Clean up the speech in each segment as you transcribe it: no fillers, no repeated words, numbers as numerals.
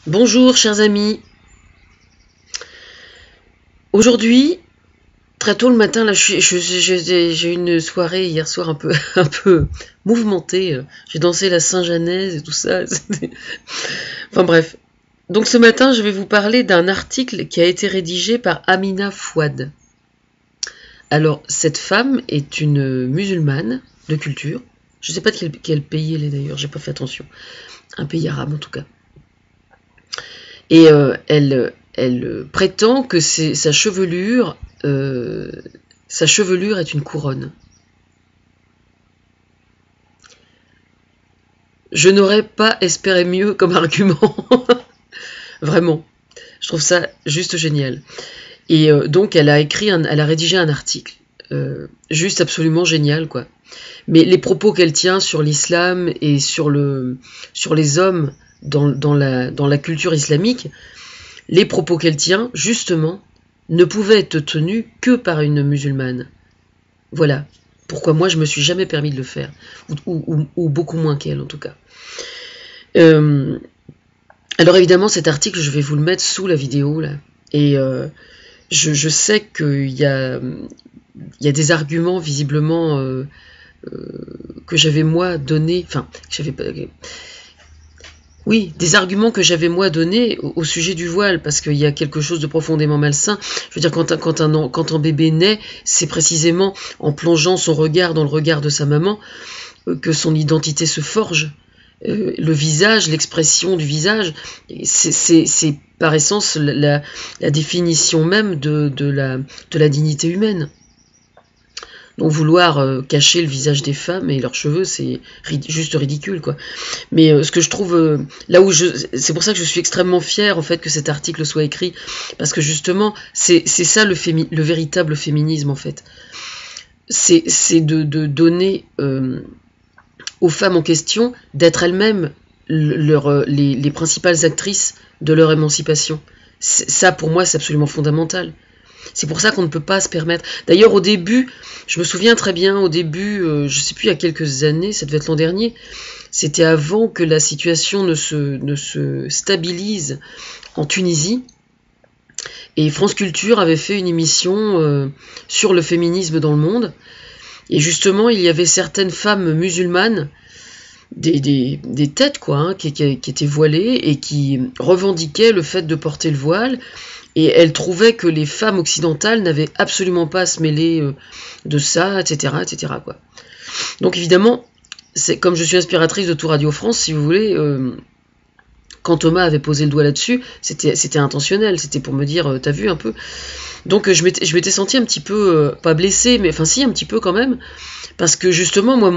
Bonjour chers amis. Aujourd'hui, très tôt le matin, là, j'ai eu une soirée hier soir un peu, un peu mouvementée. J'ai dansé la Saint-Janaise et tout ça. Enfin bref. Donc ce matin, je vais vous parler d'un article qui a été rédigé par Amina Fouad. Alors, cette femme est une musulmane de culture. Je ne sais pas de quel pays elle est d'ailleurs, j'ai pas fait attention. Un pays arabe en tout cas. Et elle prétend que sa chevelure est une couronne. Je n'aurais pas espéré mieux comme argument. Vraiment. Je trouve ça juste génial. Et donc elle a rédigé un article. Juste absolument génial, quoi. Mais les propos qu'elle tient sur l'islam et sur les hommes dans la culture islamique, les propos qu'elle tient, justement, ne pouvaient être tenus que par une musulmane. Voilà. Pourquoi moi je me suis jamais permis de le faire. Ou beaucoup moins qu'elle, en tout cas. Alors évidemment, cet article, je vais vous le mettre sous la vidéo, là. Et je sais qu'il y a des arguments, visiblement, que j'avais moi donné, enfin, des arguments que j'avais moi donnés au sujet du voile, parce qu'il y a quelque chose de profondément malsain. Je veux dire, quand un bébé naît, c'est précisément en plongeant son regard dans le regard de sa maman que son identité se forge. Le visage, l'expression du visage, c'est par essence la définition même de la dignité humaine. Donc vouloir cacher le visage des femmes et leurs cheveux, c'est juste ridicule, quoi. Mais ce que je trouve, c'est pour ça que je suis extrêmement fière en fait que cet article soit écrit, parce que justement c'est ça le véritable féminisme en fait. C'est de donner aux femmes en question d'être elles-mêmes les principales actrices de leur émancipation. Ça pour moi c'est absolument fondamental. C'est pour ça qu'on ne peut pas se permettre. D'ailleurs, au début, je me souviens très bien, au début, je ne sais plus, il y a quelques années, ça devait être l'an dernier, c'était avant que la situation ne se stabilise en Tunisie. Et France Culture avait fait une émission sur le féminisme dans le monde. Et justement, il y avait certaines femmes musulmanes, des têtes, quoi, hein, qui étaient voilées et qui revendiquaient le fait de porter le voile. Et elle trouvait que les femmes occidentales n'avaient absolument pas à se mêler de ça, etc., etc., quoi. Donc évidemment, c'est comme je suis inspiratrice de Tout Radio France, si vous voulez, quand Thomas avait posé le doigt là-dessus, c'était intentionnel, c'était pour me dire, t'as vu un peu. Donc je m'étais sentie un petit peu, pas blessée, mais enfin si, un petit peu quand même, parce que justement, moi,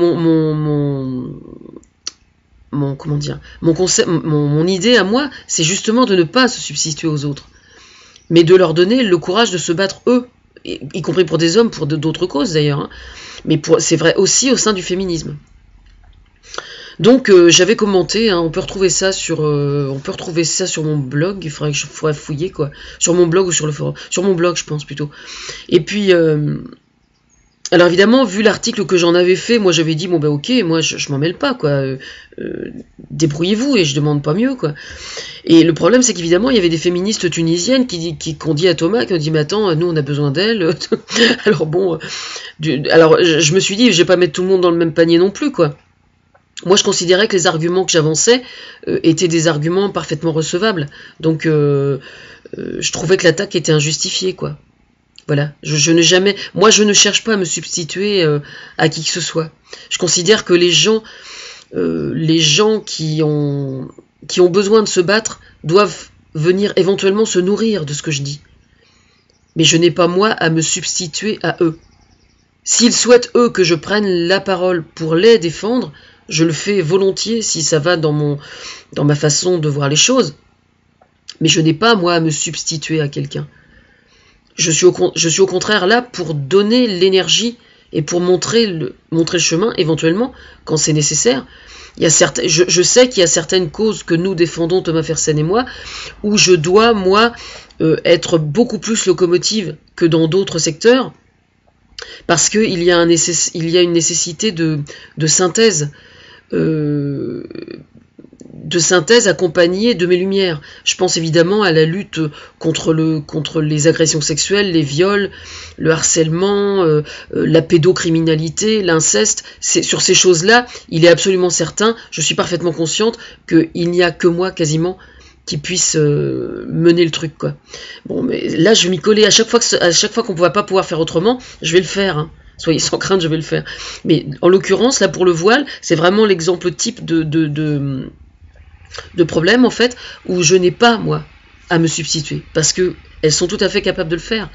comment dire, mon idée à moi, c'est justement de ne pas se substituer aux autres, mais de leur donner le courage de se battre eux, y compris pour des hommes, pour d'autres causes d'ailleurs, hein. Mais c'est vrai aussi au sein du féminisme. Donc j'avais commenté, hein, on peut retrouver ça sur mon blog, il faudrait fouiller, quoi, sur mon blog ou sur le forum, sur mon blog je pense plutôt. Et puis alors évidemment, vu l'article que j'en avais fait, moi j'avais dit bon ben ok, moi je m'en mêle pas, quoi, débrouillez-vous et je demande pas mieux, quoi. Et le problème c'est qu'évidemment il y avait des féministes tunisiennes qui ont dit à Thomas, qui ont dit mais attends, nous on a besoin d'elle. Alors bon, alors je me suis dit je vais pas mettre tout le monde dans le même panier non plus, quoi. Moi je considérais que les arguments que j'avançais étaient des arguments parfaitement recevables, donc je trouvais que l'attaque était injustifiée, quoi. Voilà, je ne cherche pas à me substituer à qui que ce soit. Je considère que les gens qui ont besoin de se battre doivent venir éventuellement se nourrir de ce que je dis. Mais je n'ai pas moi à me substituer à eux. S'ils souhaitent eux que je prenne la parole pour les défendre, je le fais volontiers si ça va dans ma façon de voir les choses. Mais je n'ai pas moi à me substituer à quelqu'un. Je suis au contraire là pour donner l'énergie et pour montrer le chemin, éventuellement, quand c'est nécessaire. Je sais qu'il y a certaines causes que nous défendons, Thomas Fersen et moi, où je dois, moi, être beaucoup plus locomotive que dans d'autres secteurs, parce qu'il y a une nécessité de synthèse de synthèse accompagnée de mes lumières. Je pense évidemment à la lutte contre les agressions sexuelles, les viols, le harcèlement, la pédocriminalité, l'inceste. Sur ces choses-là, il est absolument certain, je suis parfaitement consciente qu'il n'y a que moi quasiment qui puisse mener le truc, quoi. Bon, mais là, je vais m'y coller. À chaque fois qu'on ne va pas pouvoir faire autrement, je vais le faire, hein. Soyez sans crainte, je vais le faire. Mais en l'occurrence, là, pour le voile, c'est vraiment l'exemple type de problème, en fait, où je n'ai pas, moi, à me substituer. Parce que elles sont tout à fait capables de le faire,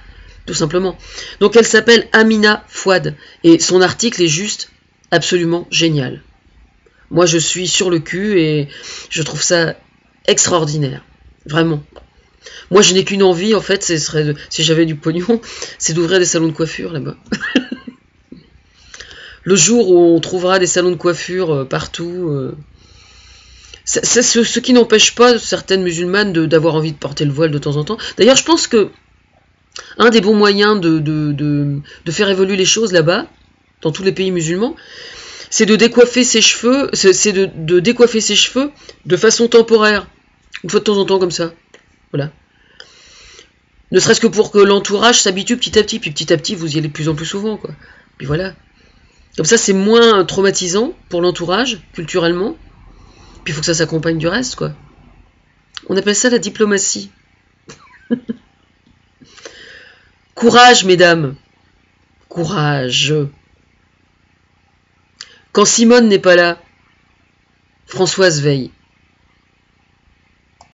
tout simplement. Donc, elle s'appelle Amina Fouad. Et son article est juste absolument génial. Moi, je suis sur le cul et je trouve ça extraordinaire. Vraiment. Moi, je n'ai qu'une envie, en fait, si j'avais du pognon, c'est d'ouvrir des salons de coiffure, là-bas. Le jour où on trouvera des salons de coiffure partout, c'est ce qui n'empêche pas certaines musulmanes d'avoir envie de porter le voile de temps en temps. D'ailleurs, je pense que un des bons moyens de faire évoluer les choses là-bas, dans tous les pays musulmans, c'est de décoiffer ses cheveux, de décoiffer ses cheveux de façon temporaire, une fois de temps en temps comme ça. Voilà. Ne serait-ce que pour que l'entourage s'habitue petit à petit, puis petit à petit vous y allez de plus en plus souvent, quoi. Puis voilà. Comme ça, c'est moins traumatisant pour l'entourage, culturellement. Puis il faut que ça s'accompagne du reste, quoi. On appelle ça la diplomatie. Courage, mesdames. Courage. Quand Simone n'est pas là, Françoise veille.